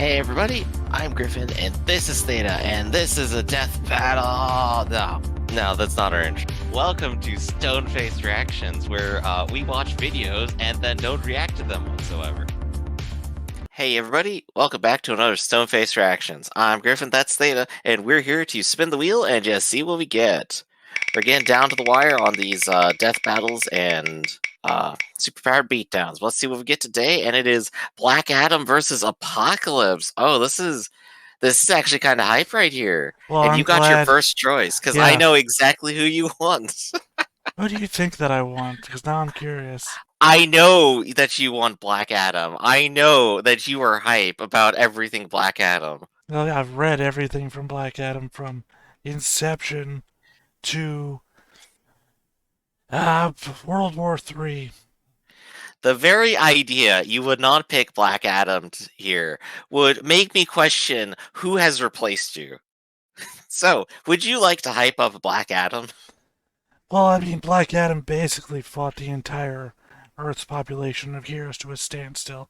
Hey everybody, I'm Griffin, and this is Theta, and this is a death battle. No, that's not our intro. Welcome to Stone-Faced Reactions, where we watch videos and then don't react to them whatsoever. Hey everybody, welcome back to another Stone-Faced Reactions. I'm Griffin, that's Theta, and we're here to spin the wheel and just see what we get. We're getting down to the wire on these death battles and superpowered beatdowns. Let's see what we get today, and it is Black Adam versus Apocalypse. Oh, this is actually kind of hype right here. Well, And I'm you got your glad. first choice because I Yeah. know exactly who you want. What do you think that I want? Because now I'm curious. I know that you want Black Adam. I know that you are hype about everything Black Adam. Well, I've read everything from Black Adam from Inception to World War III. The very idea you would not pick Black Adam here would make me question who has replaced you. So, would you like to hype up Black Adam? Well, I mean, Black Adam basically fought the entire Earth's population of heroes to a standstill.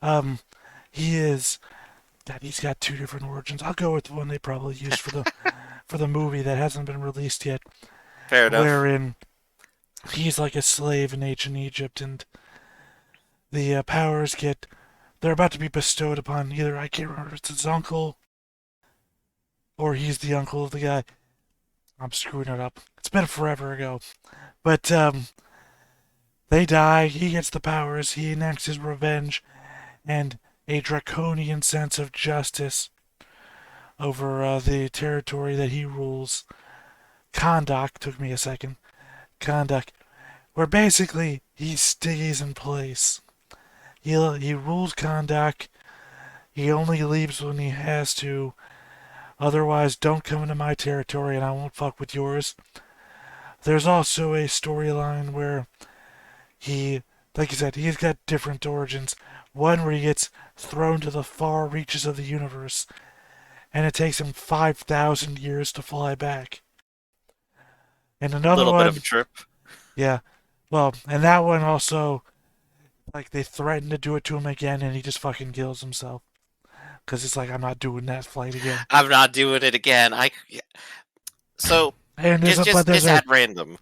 Um, he is. God, he's got two different origins. I'll go with the one they probably used for the movie that hasn't been released yet, Fair enough. wherein he's like a slave in ancient Egypt, and the powers get they're about to be bestowed upon either I can't remember if it's his uncle or he's the uncle of the guy. I'm screwing it up. It's been forever ago, but they die. He gets the powers. He enacts his revenge and a draconian sense of justice over the territory that he rules. Kondak took me a second. Kondak, where basically he stays in place. He rules Kondak. He only leaves when he has to. Otherwise, don't come into my territory and I won't fuck with yours. There's also a storyline where he, like you said, he's got different origins. One where he gets thrown to the far reaches of the universe and it takes him 5,000 years to fly back. And another Little bit of a one, trip. yeah, well, and that one also, like, they threaten to do it to him again and he just fucking kills himself. Because it's like, I'm not doing that flight again. I'm not doing it again. So And but there's just a, add random.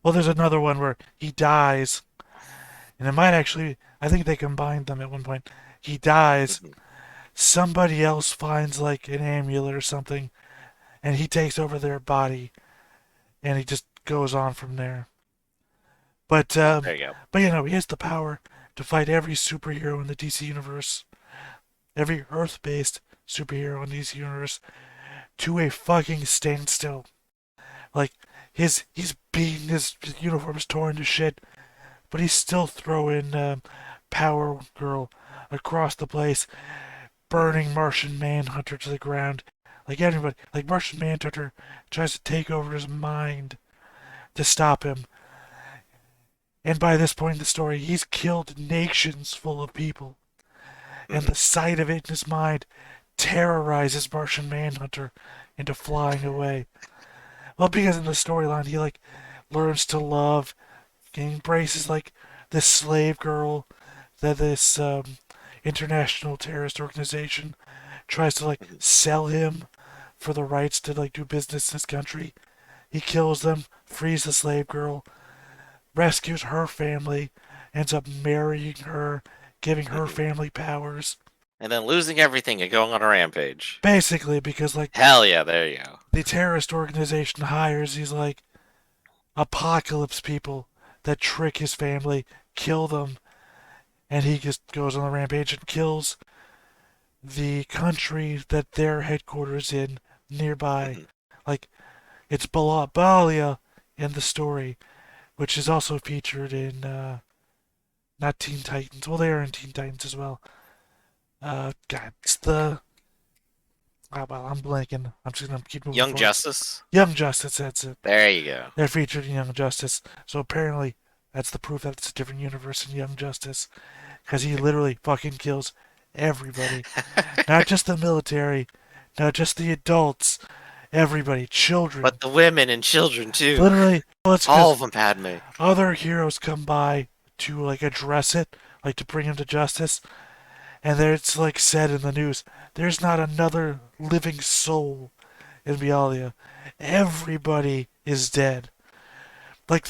well, there's another one where he dies and it might actually, I think they combined them at one point. He dies, Mhm. somebody else finds like an amulet or something, and he takes over their body, and he just goes on from there. But There you go. he has the power to fight every superhero in the DC universe, every Earth-based superhero in the DC universe, to a fucking standstill. Like he's beaten, his uniform's torn to shit, but he's still throwing Power Girl across the place, Mhm. burning Martian Manhunter to the ground. Like everybody, like Martian Manhunter tries to take over his mind to stop him. And by this point in the story, he's killed nations full of people. And Mhm. the sight of it in his mind terrorizes Martian Manhunter into flying away. Well, because in the storyline, he like learns to love, and embraces like this slave girl that this international terrorist organization tries to like Mhm. sell him for the rights to like do business in this country. He kills them, frees the slave girl, rescues her family, ends up marrying her, giving her Mhm. family powers. And then losing everything and going on a rampage. Basically, because like Hell yeah, there you go. the terrorist organization hires these like apocalypse people that trick his family, kill them, and he just goes on the rampage and kills the country that their headquarters in nearby. Mhm. Like it's Balia in the story, which is also featured in not Teen Titans. Well, they are in Teen Titans as well. God, it's the well, I'm blanking. I'm just gonna keep moving Young forward. Justice. Young Justice, that's it. There you go. They're featured in Young Justice. So apparently, that's the proof that it's a different universe in Young Justice, because he literally fucking kills everybody, not just the military, not just the adults, everybody, children. But the women and children too. Literally, well, it's All because of them, Padme. other heroes come by to like address it, like to bring him to justice, And there it's like said in the news, there's not another living soul in Bialia. Everybody is dead. Like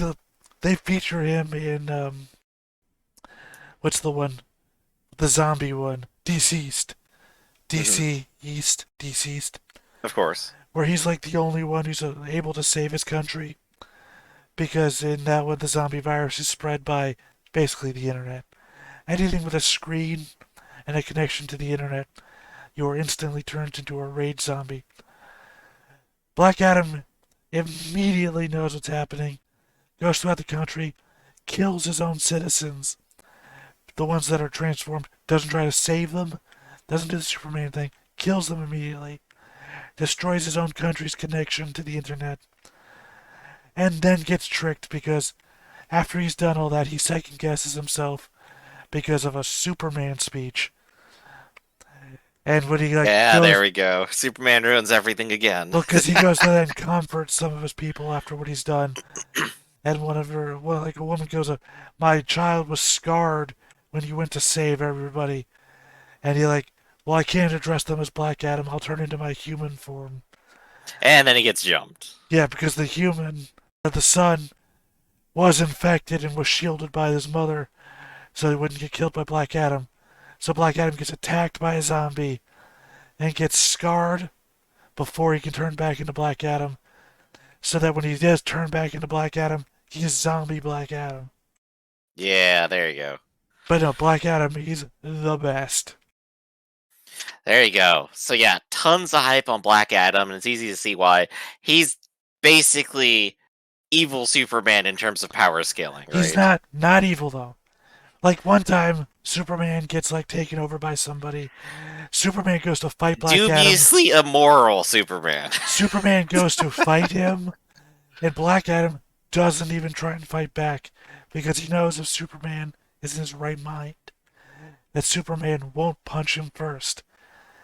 they feature him in what's the one? The zombie one, Deceased. Hmm. DC East, Deceased, Of course. where he's like the only one who's able to save his country because in that one the zombie virus is spread by basically the internet. Anything with a screen and a connection to the internet, you are instantly turned into a rage zombie. Black Adam immediately knows what's happening, goes throughout the country, kills his own citizens, the ones that are transformed, doesn't try to save them, doesn't do the Superman thing, kills them immediately, destroys his own country's connection to the internet, and then gets tricked because after he's done all that, he second guesses himself because of a Superman speech. And when he like Yeah, there goes, we go. Superman ruins everything again. well, because he goes to then comfort some of his people after what he's done, and like a woman goes, "My child was scarred when you went to save everybody," and he like, "Well, I can't address them as Black Adam. I'll turn into my human form." And then he gets jumped. Yeah, because the son, was infected and was shielded by his mother, so he wouldn't get killed by Black Adam. So Black Adam gets attacked by a zombie and gets scarred before he can turn back into Black Adam. So that when he does turn back into Black Adam, he's zombie Black Adam. Yeah, there you go. But no, Black Adam, he's the best. There you go. So yeah, tons of hype on Black Adam, and it's easy to see why. He's basically evil Superman in terms of power scaling, He's right? not evil though. Like one time, Superman gets like taken over by somebody. Superman goes to fight Black Adam. Dubiously immoral Superman. Superman goes to fight him, and Black Adam doesn't even try and fight back because he knows if Superman is in his right mind, that Superman won't punch him first.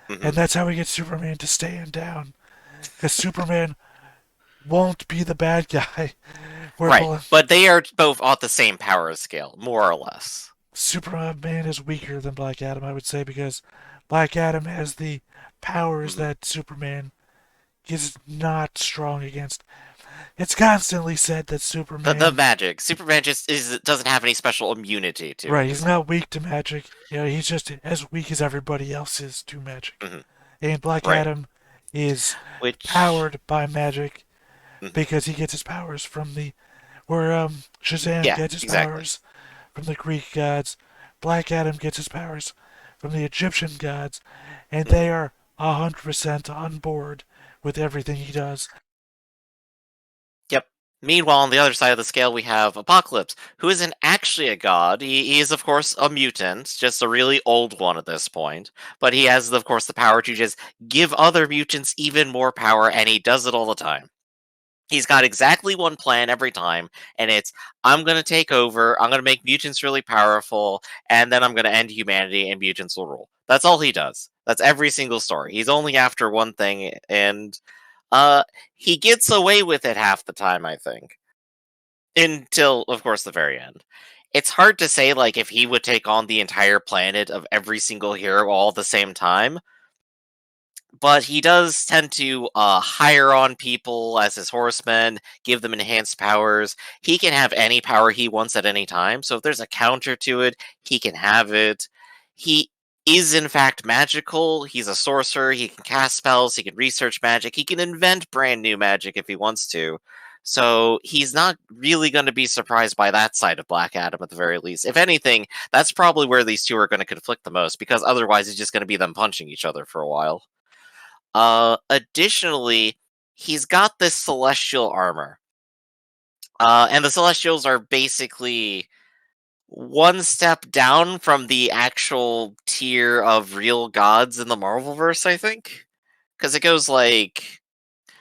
Hmm. And that's how we get Superman to stand down. Because Superman won't be the bad guy. Where Right, but they are both on the same power scale, more or less. Superman is weaker than Black Adam, I would say, because Black Adam has the powers Hmm. that Superman is not strong against. It's constantly said that The Superman, magic. Superman just doesn't have any special immunity to right, it. he's not weak to magic. You know, he's just as weak as everybody else is to magic. Hmm. And Black Right. Adam is Which. powered by magic Mhm. because he gets his powers from the where Shazam Yeah, gets his exactly. powers from the Greek gods. Black Adam gets his powers from the Egyptian gods, and Hmm. they are 100% on board with everything he does. Yep. Meanwhile, on the other side of the scale, we have Apocalypse, who isn't actually a god. He is, of course, a mutant, just a really old one at this point. But he has, of course, the power to just give other mutants even more power, and he does it all the time. He's got exactly one plan every time, and it's I'm going to take over, I'm going to make mutants really powerful, and then I'm going to end humanity and mutants will rule. That's all he does. That's every single story. He's only after one thing, and uh he gets away with it half the time, I think. Until, of course, the very end. It's hard to say like if he would take on the entire planet of every single hero all at the same time, but he does tend to hire on people as his horsemen, give them enhanced powers. He can have any power he wants at any time. So if there's a counter to it, he can have it. He is in fact magical. He's a sorcerer. He can cast spells. He can research magic. He can invent brand new magic if he wants to. So he's not really going to be surprised by that side of Black Adam at the very least. If anything, that's probably where these two are going to conflict the most because otherwise it's just going to be them punching each other for a while. Additionally, he's got this celestial armor. And the celestials are basically one step down from the actual tier of real gods in the Marvelverse, I think. Because it goes like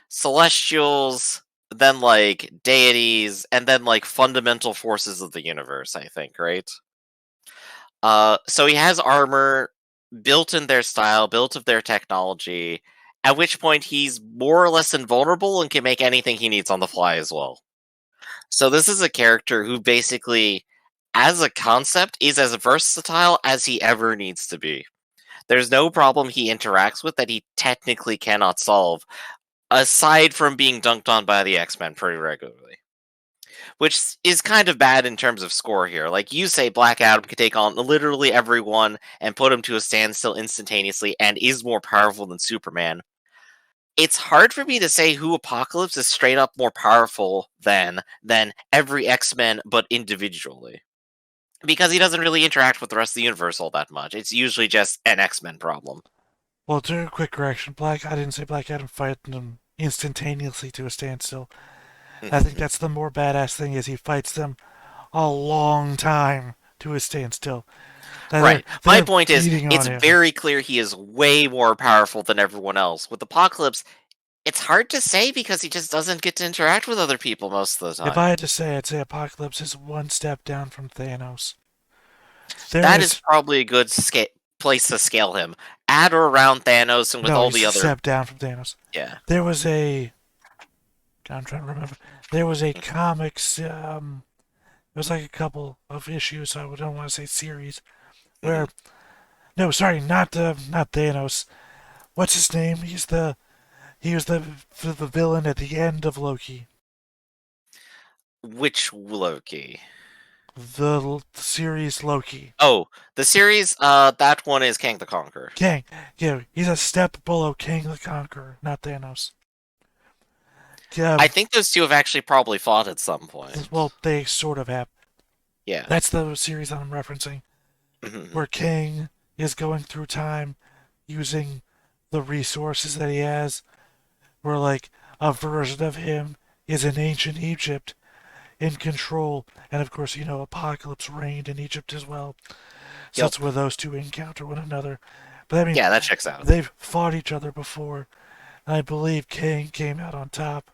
celestials, then like deities, and then like fundamental forces of the universe, I think, right? So he has armor built in their style, built of their technology, at which point he's more or less invulnerable and can make anything he needs on the fly as well. So this is a character who basically, as a concept, is as versatile as he ever needs to be. There's no problem he interacts with that he technically cannot solve, aside from being dunked on by the X-Men pretty regularly. Which is kind of bad in terms of score here. Like you say, Black Adam can take on literally everyone and put him to a standstill instantaneously and is more powerful than Superman. It's hard for me to say who Apocalypse is straight up more powerful than every X-Men, but individually. Because he doesn't really interact with the rest of the universe all that much. It's usually just an X-Men problem. Well, to a quick correction, I didn't say Black Adam fighting them instantaneously to a standstill. I think that's the more badass thing is he fights them a long time to a standstill. Right. My point is, it's him. very clear he is way more powerful than everyone else. With Apocalypse, it's hard to say because he just doesn't get to interact with other people most of the time. If I had to say, I'd say Apocalypse is one step down from Thanos. That is probably a good place to scale him. At or around Thanos and with all the other... step down from Thanos. Yeah. There was a... I'm trying to remember. There was a comics... it was like a couple of issues, so I don't want to say series, where... No, sorry, not Thanos. What's his name? He was the villain at the end of Loki. Which Loki? The series Loki. Oh, the series, that one is Kang the Conqueror. Kang. Yeah, he's a step below Kang the Conqueror, not Thanos. I think those two have actually probably fought at some point. Well, they sort of have. Yeah. That's the series I'm referencing. Where Kang is going through time using the resources that he has. Where, like, a version of him is in ancient Egypt in control. And, of course, Apocalypse reigned in Egypt as well. So that's where those two encounter one another. But, I mean, yeah, that checks out. They've fought each other before. And I believe Kang came out on top.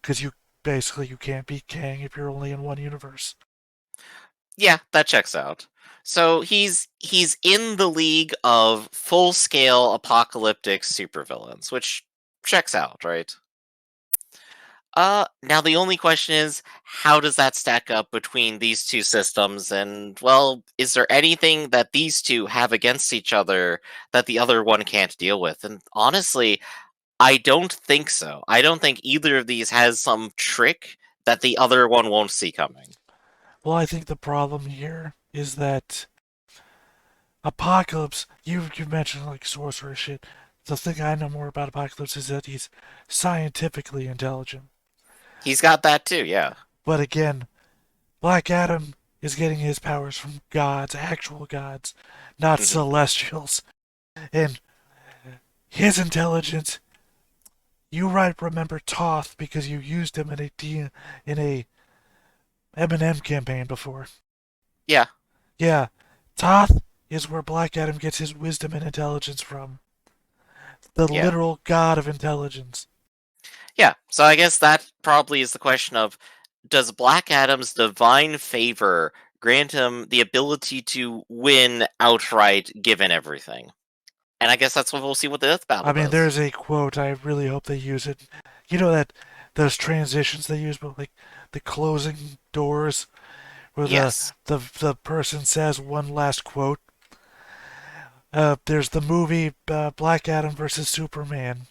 Because you can't beat Kang if you're only in one universe. Yeah, that checks out. So he's in the league of full-scale apocalyptic supervillains, which checks out, right? Now the only question is, how does that stack up between these two systems? And, well, is there anything that these two have against each other that the other one can't deal with? And honestly, I don't think so. I don't think either of these has some trick that the other one won't see coming. Well, I think the problem here is that Apocalypse, you mentioned like sorcerer shit. The thing I know more about Apocalypse is that he's scientifically intelligent. He's got that too, yeah. But again, Black Adam is getting his powers from gods, actual gods, not celestials. And his intelligence, you might remember Toth because you used him in a Eminem campaign before. Yeah. Yeah. Toth is where Black Adam gets his wisdom and intelligence from. The literal god of intelligence. Yeah, so I guess that probably is the question of, does Black Adam's divine favor grant him the ability to win outright given everything? And I guess that's what we'll see with the Death Battle I mean, does. there's a quote, I really hope they use it. You know that those transitions they use, but like the closing doors where the person says one last quote. There's the movie Black Adam versus Superman,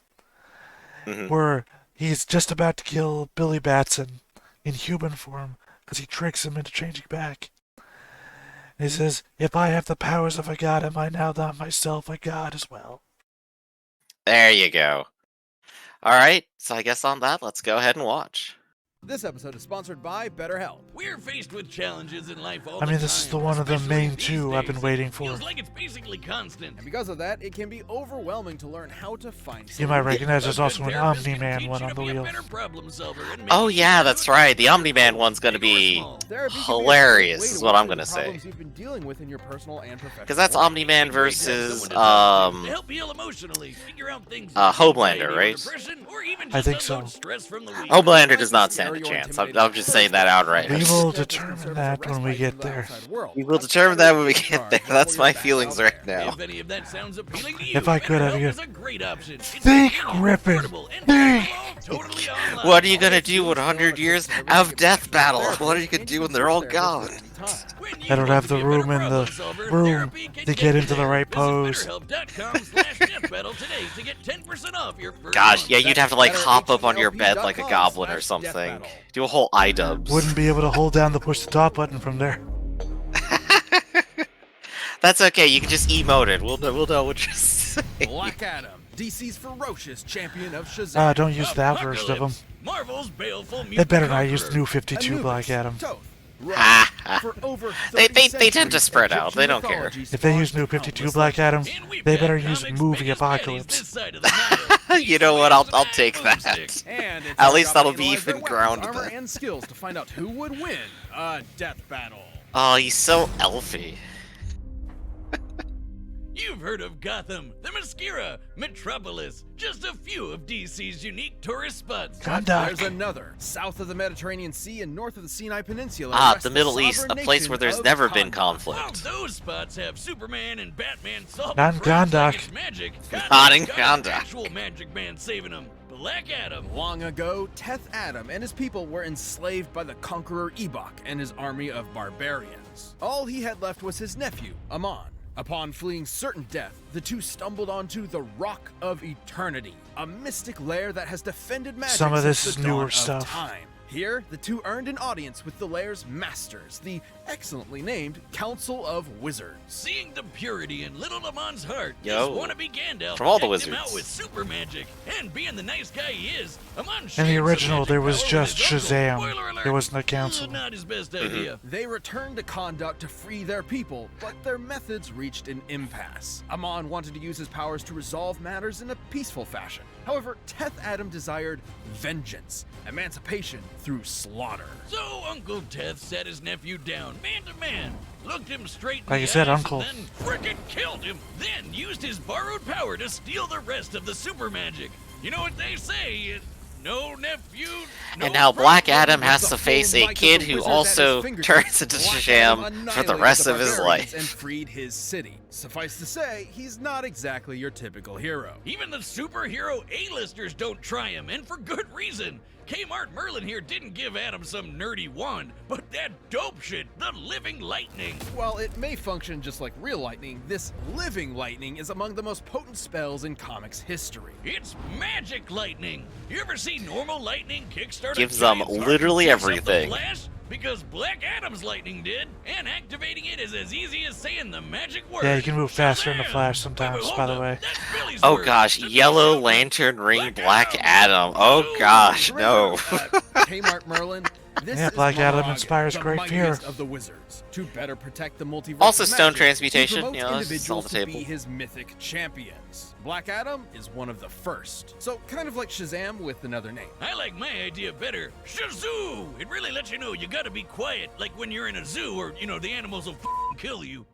where he's just about to kill Billy Batson in human form because he tricks him into changing back. And he says, "If I have the powers of a god, am I now not myself a god as well?" There you go. Alright, so I guess on that, let's go ahead and watch. This episode is sponsored by BetterHelp. We're faced with challenges in life all the time. I mean, this is the one of the main two I've been waiting for. Feels like it's basically constant. And because of that, it can be overwhelming to learn how to find You might recognize there's also an Omni-Man one on the wheel. Oh yeah, that's right. The Omni-Man one's gonna be hilarious, is what I'm gonna say. Because that's Omni-Man versus, Homelander, right? I think so. Homelander does not stand a chance. I'm just saying that outright. We will determine that when we get there. We will determine that when we get there. That's my feelings right now. If I could have you. Think, Griffin! Think! What are you gonna do with 100 years of Death Battle? What are you gonna do when they're all gone? I don't have the room in the room to get into the right pose. Gosh, yeah, you'd have to like hop up on your bed like a goblin or something. Do a whole iDubbbz. Wouldn't be able to hold down the push the top button from there. That's okay, you can just emote it. We'll know what you're saying. Black Adam, DC's ferocious champion of Shazam. Don't use that version of him. Marvel's baleful They better not use the new Anubis, 52 Black Adam. Toth, Ha, Ra, ha. for over They 30 tend to centuries, spread out. They don't Egyptian care. mythology If they use spawned new 52 countless Black Adam, And we've they had better use comics' movie biggest daddies Apocalypse. this side of the Nile. You know what? I'll take that. And it's At our least job that'll to be analyze their even weapons, grounded. armor, and skills to find out who would win a death battle. Oh, he's so elfy. You've heard of Gotham, the Mascara, Metropolis, just a few of DC's unique tourist spots. Conduct. There's another, south of the Mediterranean Sea and north of the Sinai Peninsula. Ah, rests the Middle East, a sovereign place nation where there's of never been Kandahar. While conflict. those spots have Superman and Batman solving Not in crimes like Gondok. it's magic, Not in Gondok's got an Gondok. actual magic man saving them. Black Adam. Long ago, Teth Adam and his people were enslaved by the conqueror Ebok and his army of barbarians. All he had left was his nephew, Amon. Upon fleeing certain death, the two stumbled onto the Rock of Eternity, a mystic lair that has defended magic Some of this since is the dawn newer of stuff. time. Here, the two earned an audience with the lair's masters, the excellently named Council of Wizards. Seeing the purity in little Lamon's heart, Yo. this wannabe Gandalf From all the decked him wizards. out with super magic, and being the nice guy he is, Amon In shared the some original, magic there was power with just his uncle. Shazam. Spoiler alert, There wasn't a council. Not his best Mm-hmm. idea. They returned to Kahndaq to free their people, but their methods reached an impasse. Amon wanted to use his powers to resolve matters in a peaceful fashion. However, Teth Adam desired vengeance, emancipation through slaughter. So Uncle Teth sat his nephew down, man to man, looked him straight in Like the you said, eyes, Uncle. and then frickin' killed him. Then used his borrowed power to steal the rest of the super magic. You know what they say? No nephew, no And now Black problem. Adam has With to the face full a might of kid the who wizard at also his fingertips, turns into Black Shazam Adam for the annihilated rest the of his barbarians life. and freed his city. Suffice to say, he's not exactly your typical hero. Even the superhero A-listers don't try him, and for good reason. Kmart Merlin here didn't give Adam some nerdy wand, but that dope shit, the living lightning. While it may function just like real lightning, this living lightning is among the most potent spells in comics history. It's magic lightning. You ever see normal lightning kickstart Gives a them giant car literally and sets up the everything. Flash? Because Black Adam's lightning did, and activating it is as easy as saying the magic word. Yeah, you can move faster in the Shazam! Flash sometimes, Wait, by hold the up. way. That's Billy's Oh word. gosh, That's Yellow Billy's Lantern Ring Black Black Adam. Adam. Oh gosh, no. Kmart Merlin. This Yeah, is Black Adam Morag, inspires the great fear. mightiest of the wizards. To better protect the multiverse Also of stone magic, transmutation, he promotes you know, this is all individuals the to table. be his mythic champions. Black Adam is one of the first. So kind of like Shazam with another name. I like my idea better. Shazoo! It really lets you know you gotta be quiet, like when you're in a zoo or, you know, the animals will kill you.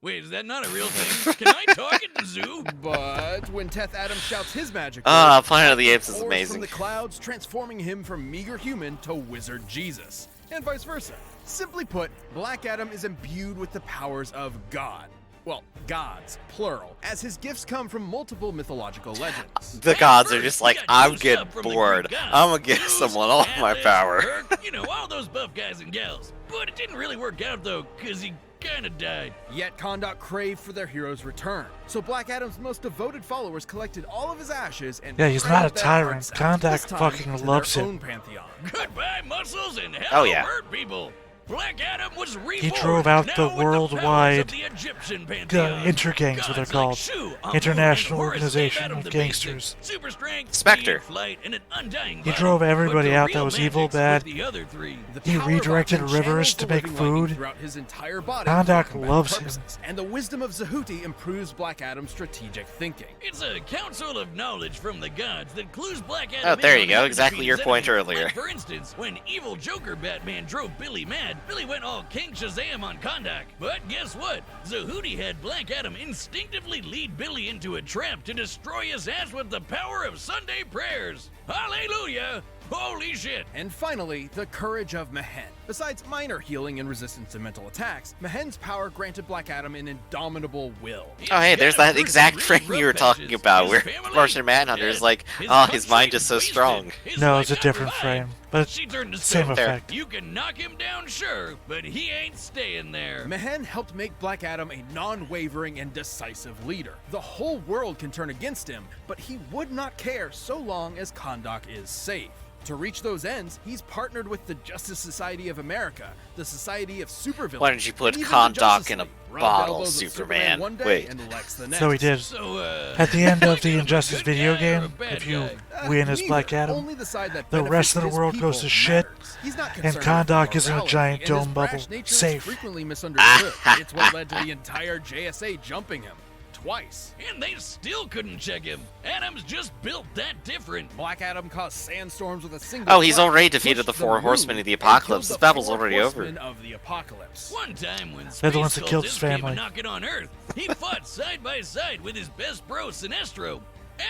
Wait, is that not a real thing? Can I talk in the zoo? But when Teth Adam shouts his magic Ah, word, Planet of the Apes is pours amazing. from the clouds, transforming him from meager human to wizard Jesus, and vice versa. Simply put, Black Adam is imbued with the powers of God. Well, gods, plural, as his gifts come from multiple mythological legends. The At gods are first, just we like, got I'm juiced getting up from the bored. Greek gods. I'm gonna give Zeus, someone all my Atlas, power. Herc, you know, all those buff guys and gals. But it didn't really work out, though, because he kinda died. Yet Kahndaq craved for their hero's return. So Black Adam's most devoted followers collected all of his ashes and Yeah, he's prayed not a their tyrant. hearts out, Kahndaq this time fucking to loves their him. own pantheon. Goodbye, muscles, and Oh, hello, yeah. bird people. Black Adam was reborn. drove out now the with powers worldwide, of the Egyptian pantheon. intergangs, what they're Gods like called. Shu, Amun, International and Horus Organization gave Adam of the Gangsters. basics. Super strength, Spectre. speed, flight, and an undying He body. drove everybody But the out that real was evil, magic's with bad. the other three. The He power redirected of Amun rivers channels to the make living lightning food. throughout his entire body Kahndaq for combat loves him. purposes. And the wisdom of Zehuti improves Black Adam's strategic thinking. It's a council of knowledge from the gods that clues Black Adam Oh, there in you on go, how to exactly defeat your his point enemies. earlier. Like, for instance, when evil Joker Batman drove Billy mad, Billy went all King Shazam on Kahndaq. But guess what? Zehuti had Black Adam instinctively lead Billy into a trap to destroy his ass with the power of Sunday prayers. Hallelujah! Holy shit! And finally, the courage of Mehen. Besides minor healing and resistance to mental attacks, Mehen's power granted Black Adam an indomitable will. Oh hey, He's there's got a that exact really frame rough you were talking patches. about His where family Martian Manhunter is dead. like, His oh, his country mind is so wasted. strong. His No, wife it's a got different revived. frame. But She turned to same stone. effect. You can knock him down, sure, but he ain't staying there. Mehen helped make Black Adam a non-wavering and decisive leader. The whole world can turn against him, but he would not care so long as Kahndaq is safe. To reach those ends, he's partnered with the Justice Society of America, the Society of Supervillains. Why didn't you put and even Kahndaq the Justice in a League. Rub bottle, elbows with Superman? one day Wait. and Lex the next. So he did. So, At the end of the Adam a Injustice good video guy or a game, bad if you guy? win as Neither. Black Adam, Only the side that the rest of the benefits his world goes people to shit, matters. He's not and concerned with Kahndaq is in a morality, giant and his dome brash bubble, nature is safe. frequently misunderstood. It's what led to the entire JSA jumping him. Twice. And they still couldn't check him. Adam's just built that different. Black Adam caused sandstorms with a single Oh, he's strike, already defeated the pushed 4 moon, horsemen of the and apocalypse. killed This the battle's 4 already over. horsemen of the apocalypse. One time when They're the ones Space that killed his Cultist came family. a-knocking on Earth, he fought side by side with his best bro, Sinestro.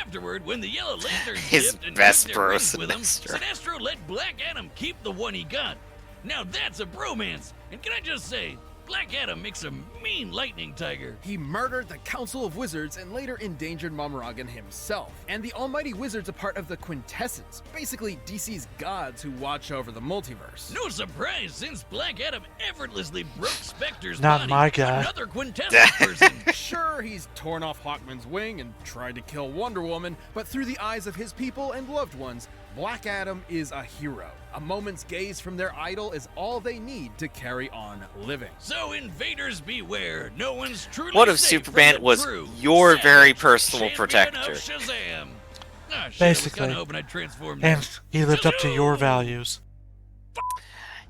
Afterward, when the Yellow Lanterns His dipped and best took their bro, rings with him, Sinestro. Sinestro let Black Adam keep the one he got. Now that's a bromance. And can I just say, Black Adam makes a mean lightning tiger. He murdered the Council of Wizards and later endangered Mamaragan himself. And the Almighty Wizards are part of the Quintessence, basically DC's gods who watch over the multiverse. No surprise, since Black Adam effortlessly broke Spectre's Not body, my guy. another quintessence person. Sure, he's torn off Hawkman's wing and tried to kill Wonder Woman, but through the eyes of his people and loved ones, Black Adam is a hero. A moment's gaze from their idol is all they need to carry on living. So invaders beware, no one's truly What if safe from Superman the was true your savage very personal champion protector? Of Shazam. Ah, shit, Basically. I was kinda hoping I'd transform And now. he lived up to your Shazoo! values.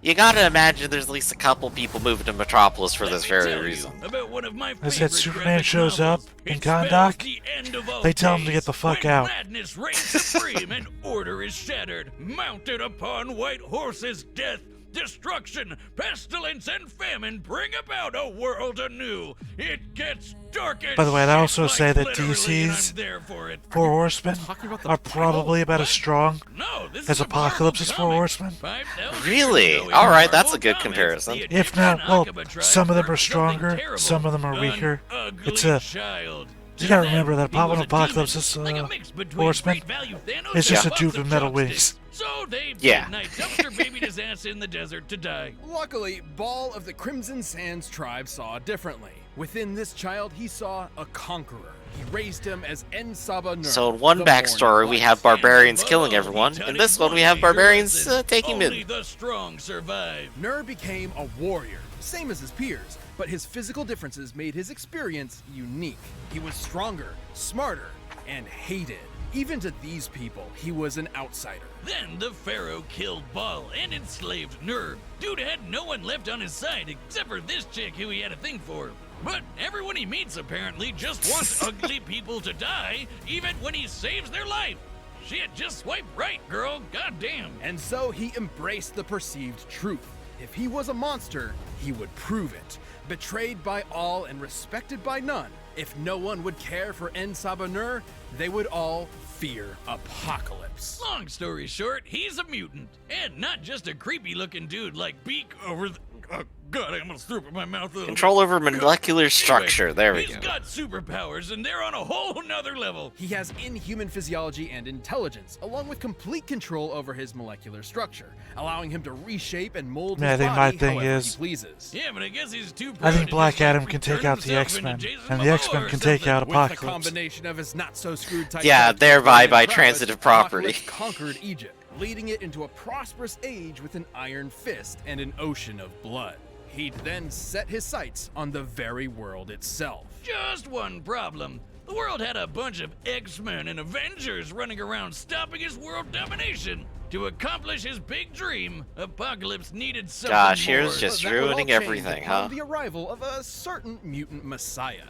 You gotta imagine there's at least a couple people moving to Metropolis for Let this me very tell you reason. about one of my I said favorite Superman graphic shows novels. up in It spells Kahndaq, the end of all they tell him to days, get the fuck when out. Madness reigns supreme and order is shattered. Mounted upon white horses, death, destruction, pestilence, and famine bring about a world anew. It gets dark as By the way, I'd shit, also like say that literally, and DC's I'm there for it. 4 Horsemen Talking about the are probably about as strong No, this as is a Marvel Apocalypse's 4 comic. Horsemen. 5,000 Really? years ago in Alright, that's Marvel a good Comics, comparison. the If not, Egyptian well, Aqaba tribe some of them birthed are something stronger, terrible. some of them are An weaker. ugly It's a- child. You gotta To them, remember that he was a Apocalypse's demon, like a mix between Horseman Great Value Thanos is just and a dude Buff with the metal Chalkstick. wings. So they Yeah. midnight dumpster babied his ass in the desert to die. Luckily, Ball of the Crimson Sands tribe saw differently. Within this child, he saw a conqueror. He raised him as En-Saba Nur. So in one the backstory, Morning we Light. have barbarians And killing above all, everyone. he In taught this his one, we have major barbarians lesson, taking only mid. the strong survive. Nur became a warrior, same as his peers, but his physical differences made his experience unique. He was stronger, smarter, and hated. Even to these people, he was an outsider. Then the Pharaoh killed Baal and enslaved Nur. Dude had no one left on his side except for this chick who he had a thing for. But everyone he meets apparently just wants ugly people to die, even when he saves their life. Shit, just swipe right, girl. Goddamn. And so he embraced the perceived truth. If he was a monster, he would prove it. Betrayed by all and respected by none, if no one would care for En-Saba Nur, they would all fear apocalypse. Long story short, he's a mutant. And not just a creepy looking dude like Beak over the. Oh, God, I'm gonna throw up in my mouth. Control over molecular structure. There we He's go. got superpowers, and they're on a whole nother level. He has inhuman physiology and intelligence, along with complete control over his molecular structure, allowing him to reshape and mold Yeah, I his think my body thing however is- he pleases. Yeah, but I guess he's too. I proud think to Black just, like, Adam can take return out the himself X-Men, into Jason and the Momoa X-Men or can take something. out With the Apocalypse. combination of his not-so-screwed type Yeah, character thereby and by prowess, transitive property. Apocalypse conquered Egypt, leading it into a prosperous age with an iron fist and an ocean of blood. He'd then set his sights on the very world itself. Just one problem. The world had a bunch of X-Men and Avengers running around stopping his world domination. To accomplish his big dream, Apocalypse needed something Gosh, more. here's just But that would all ruining change everything, upon huh? the arrival of a certain mutant messiah.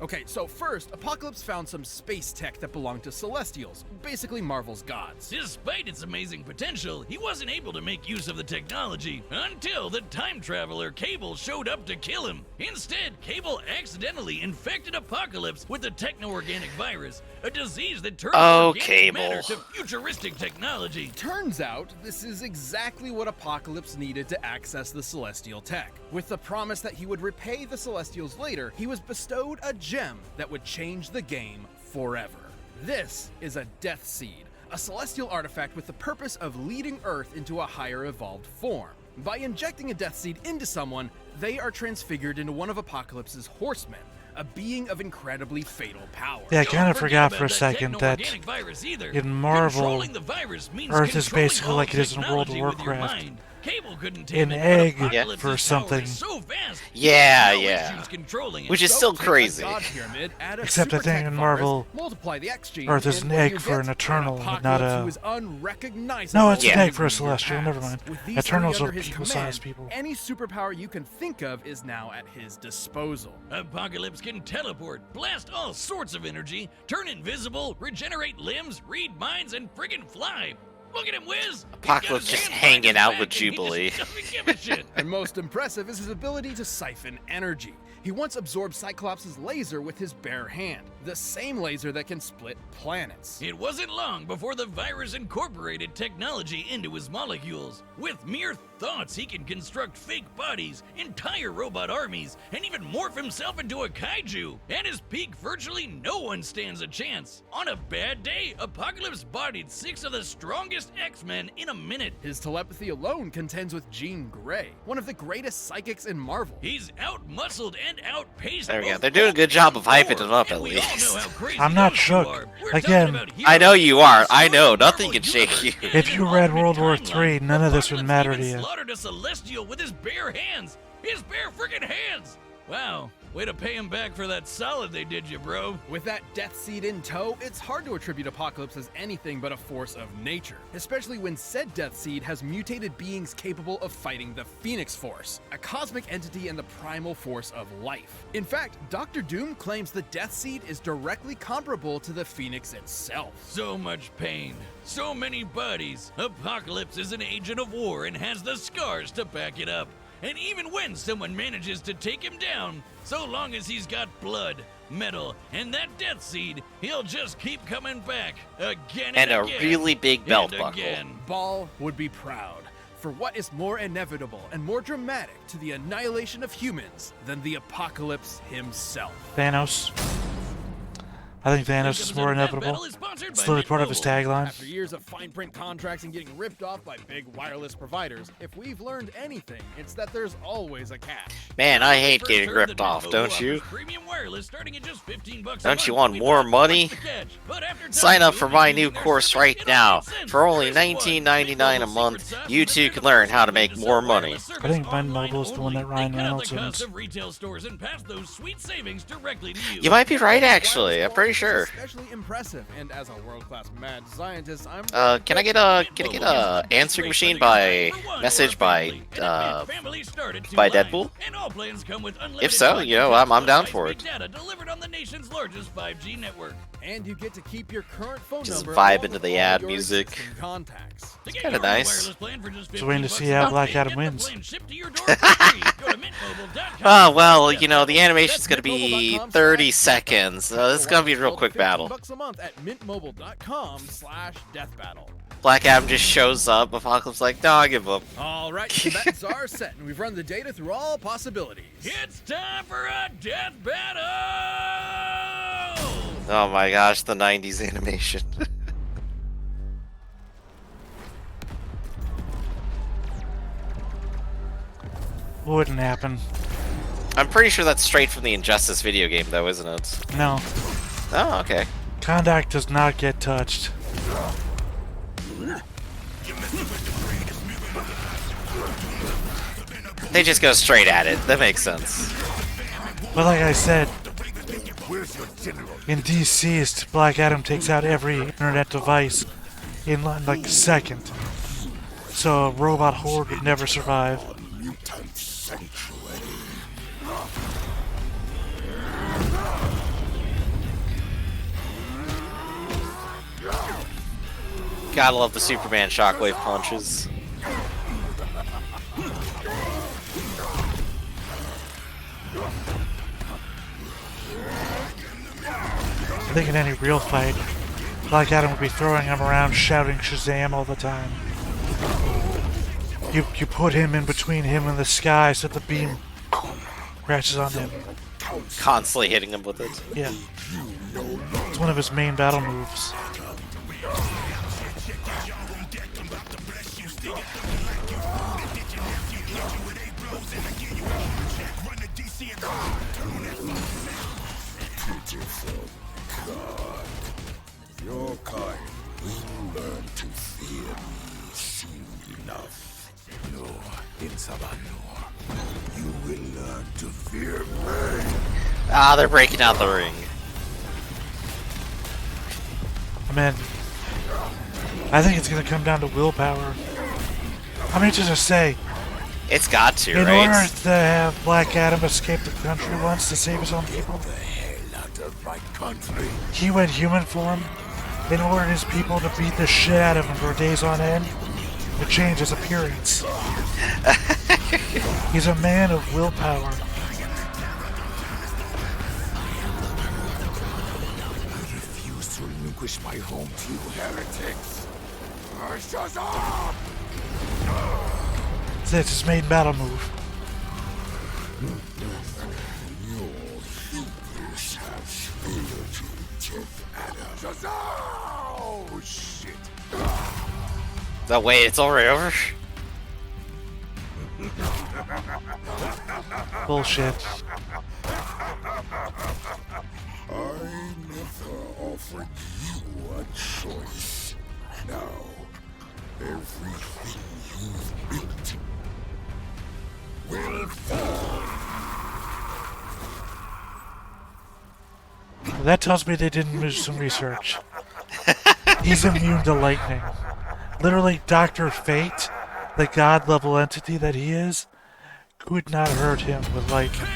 Okay, so first, Apocalypse found some space tech that belonged to Celestials, basically Marvel's gods. Despite its amazing potential, he wasn't able to make use of the technology until the time traveler Cable showed up to kill him. Instead, Cable accidentally infected Apocalypse with the techno-organic virus, a disease that turns Oh, organic Cable. matter to futuristic technology. Turns out, this is exactly what Apocalypse needed to access the Celestial tech. With the promise that he would repay the Celestials later, he was bestowed a gem that would change the game forever. This is a Death Seed, a celestial artifact with the purpose of leading Earth into a higher evolved form. By injecting a death seed into someone, they are transfigured into one of Apocalypse's horsemen, a being of incredibly fatal power. Yeah, I kind of forgot for a second that in Marvel, Earth is basically like it is in World of Warcraft. An egg for something. Yeah. Which is still crazy. Except I think in Marvel, Earth is an egg for an Eternal, not a... No, it's an egg for a Celestial, never mind. Eternals are people-sized people. Any superpower you can think of is now at his disposal. Apocalypse can teleport, blast all sorts of energy, turn invisible, regenerate limbs, read minds, and friggin' fly. Look at him whiz! Apocalypse just hanging out with Jubilee. And most impressive is his ability to siphon energy. He once absorbed Cyclops' laser with his bare hand, the same laser that can split planets. It wasn't long before the virus incorporated technology into his molecules. With mere thoughts, he can construct fake bodies, entire robot armies, and even morph himself into a kaiju. At his peak, virtually no one stands a chance. On a bad day, Apocalypse bodied 6 of the strongest X-Men in a minute. His telepathy alone contends with Jean Grey, one of the greatest psychics in Marvel. He's out-muscled and outpaced. There we go. They're doing a good job of hyping it up at least. I'm not shook. Again, I know you are. I know. Nothing can shake you. if you read World War III, none of this would matter to you. Slaughtered a Celestial with his bare hands. His bare freaking hands. Wow. Way to pay him back for that solid they did you, bro. With that death seed in tow, it's hard to attribute Apocalypse as anything but a force of nature, especially when said death seed has mutated beings capable of fighting the Phoenix Force, a cosmic entity and the primal force of life. In fact, Dr. Doom claims the death seed is directly comparable to the Phoenix itself. So much pain, so many bodies. Apocalypse is an agent of war and has the scars to back it up. And even when someone manages to take him down, so long as he's got blood, metal, and that death seed, he'll just keep coming back again and And again. a really big belt and buckle. again. Ball would be proud. For what is more inevitable and more dramatic to the annihilation of humans than the Apocalypse himself? Thanos. I think Thanos is more inevitable. It's literally part of his tagline. After years of fine print contracts and getting ripped off by big wireless providers, if we've learned anything, it's that there's always a catch. Man, I hate getting ripped off, don't you? Don't you want more money? Sign up for my new course right now. For only $19.99 a month, you too can learn how to make more money. I think Mint Mobile is the one that Ryan Reynolds owns. You might be right, actually. I'm pretty sure. Especially impressive, and as a world-class mad scientist, I'm Can I get a answering machine by message by Deadpool? If so, you know, I'm down for it. Delivered on the nation's largest 5G network. And you get to keep your current phone Just number vibe along into with the all ad your music. existing contacts. It's kinda nice. Just waiting to see how Black Adam wins. Oh, well, you know, the animation's gonna be 30 seconds, so it's gonna be a real quick battle. $50 a month at mintmobile.com/deathbattle. Black Adam just shows up, Apocalypse like, no, I give up. All right, the bets are set, and we've run the data through all possibilities. It's time for a death battle! Oh my gosh, the 90s animation. Wouldn't happen. I'm pretty sure that's straight from the Injustice video game, though, isn't it? No. Oh, okay. Conduct does not get touched. They just go straight at it. That makes sense. But like I said, in DCeased, Black Adam takes out every internet device in like a second. So a robot horde would never survive. Gotta love the Superman shockwave punches. I think in any real fight, Black Adam would be throwing him around, shouting Shazam all the time. You put him in between him and the sky so the beam crashes on him. Constantly hitting him with it. Yeah. It's one of his main battle moves. Pitiful God. Your kind will learn to fear me soon enough. Nor in Sabanor, you will learn to fear me. Ah, they're breaking out the ring. Man, I think it's gonna come down to willpower. I mean, just to say, It's got to, in right? order to have Black Adam escape the country once to save his own people, The hell out of my country. he went human form and ordered his people to beat the shit out of him for days on end to change his appearance. He's a man of willpower. I refuse to relinquish my home to you heretics. Shut up! That's his main battle move. Your hubris has failed you, Death Adder. Oh, shit! No, wait, it's already over? Bullshit. I never offered you a choice. Now, everything you've built will fall. That tells me they didn't do some research. He's immune to lightning. Literally, Dr. Fate, the god-level entity that he is, could not hurt him with lightning.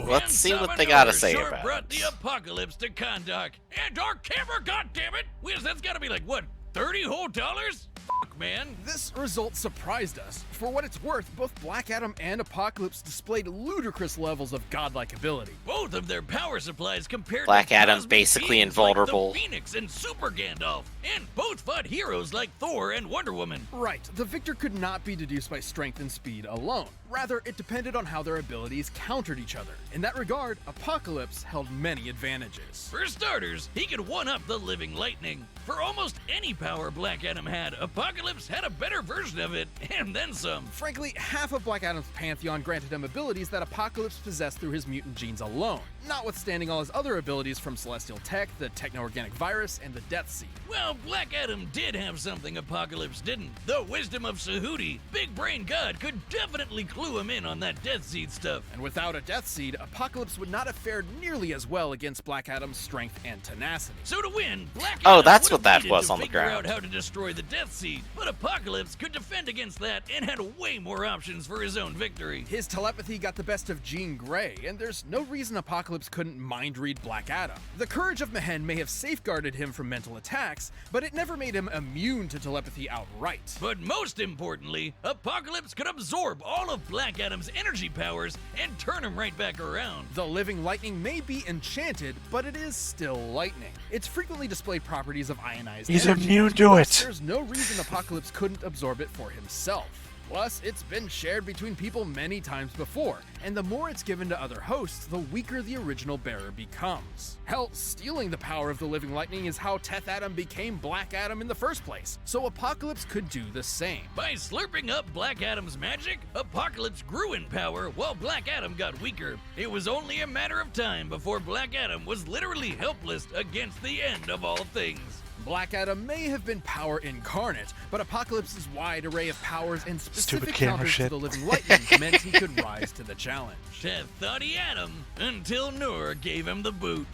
Let's see what they gotta say sure about brought it. the apocalypse to Kondak. And our camera, goddammit! Whiz, that's gotta be like, what, 30 whole dollars? Fuck, man. This result surprised us. For what it's worth, both Black Adam and Apocalypse displayed ludicrous levels of godlike ability. Both of their power supplies compared Black to Adam's cosmic basically beings invulnerable. Like the Phoenix and Super Gandalf. And both fought heroes like Thor and Wonder Woman. Right, the victor could not be deduced by strength and speed alone. Rather, it depended on how their abilities countered each other. In that regard, Apocalypse held many advantages. For starters, he could one-up the living lightning. For almost any power Black Adam had, Apocalypse had a better version of it, and then some. Frankly, half of Black Adam's pantheon granted him abilities that Apocalypse possessed through his mutant genes alone, notwithstanding all his other abilities from Celestial Tech, the Techno-Organic Virus, and the Death Seed. Well, Black Adam did have something Apocalypse didn't. The wisdom of Sahuti. Big Brain God could definitely clue him in on that Death Seed stuff. And without a Death Seed, Apocalypse would not have fared nearly as well against Black Adam's strength and tenacity. So to win, Black Oh, Adam that's would what that have needed was to on the figure ground. out how to destroy the Death Seed, but Apocalypse could defend against that and had way more options for his own victory. His telepathy got the best of Jean Grey, and there's no reason Apocalypse couldn't mind-read Black Adam. The courage of Mehen may have safeguarded him from mental attacks, but it never made him immune to telepathy outright. But most importantly, Apocalypse could absorb all of Black Adam's energy powers and turn him right back around. The living lightning may be enchanted, but it is still lightning. Its frequently displayed properties of ionized He's energy. immune to Plus, it. There's no reason Apocalypse couldn't absorb it for himself. Plus, it's been shared between people many times before, and the more it's given to other hosts, the weaker the original bearer becomes. Hell, stealing the power of the living lightning is how Teth Adam became Black Adam in the first place, so Apocalypse could do the same. By slurping up Black Adam's magic, Apocalypse grew in power while Black Adam got weaker. It was only a matter of time before Black Adam was literally helpless against the end of all things. Black Adam may have been power incarnate, but Apocalypse's wide array of powers and specific camera counters to shit. the living lightning meant he could rise to the challenge. Teth thought he had him until Noor gave him the boot.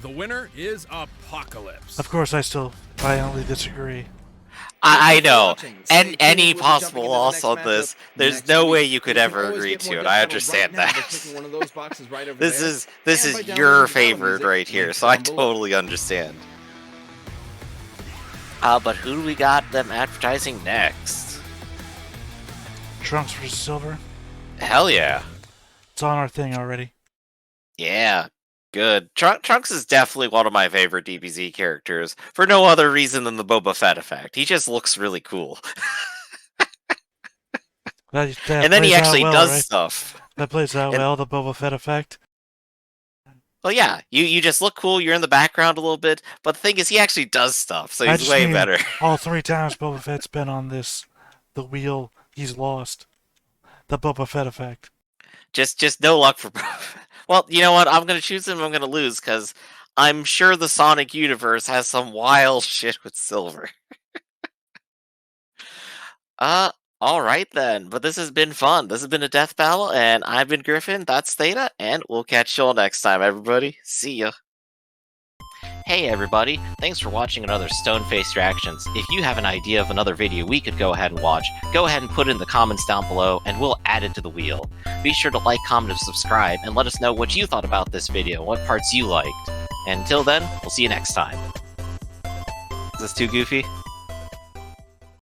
The winner is Apocalypse. Of course, I still violently disagree. I know. And any possible loss on this, there's no way you could ever agree to it. I understand that. This is your favorite right here, so I totally understand. But who do we got them advertising next? Trunks versus Silver. Hell yeah. It's on our thing already. Yeah, good. Trunks is definitely one of my favorite DBZ characters, for no other reason than the Boba Fett effect. He just looks really cool. That And then he plays out actually well, does right? stuff. That plays out And- well, the Boba Fett effect. Well, yeah, you just look cool, you're in the background a little bit, but the thing is, he actually does stuff, so I he's just way mean better. All 3 times Boba Fett's been on the wheel, he's lost. The Boba Fett effect. Just no luck for. Well, you know what? I'm gonna choose him. I'm gonna lose because I'm sure the Sonic universe has some wild shit with Silver. All right then. But this has been fun. This has been a death battle, and I've been Griffin. That's Theta, and we'll catch you all next time, everybody. See ya. Hey everybody, thanks for watching another Stone-Faced Reactions. If you have an idea of another video we could go ahead and watch, go ahead and put it in the comments down below and we'll add it to the wheel. Be sure to like, comment, and subscribe, and let us know what you thought about this video and what parts you liked. And until then, we'll see you next time. Is this too goofy?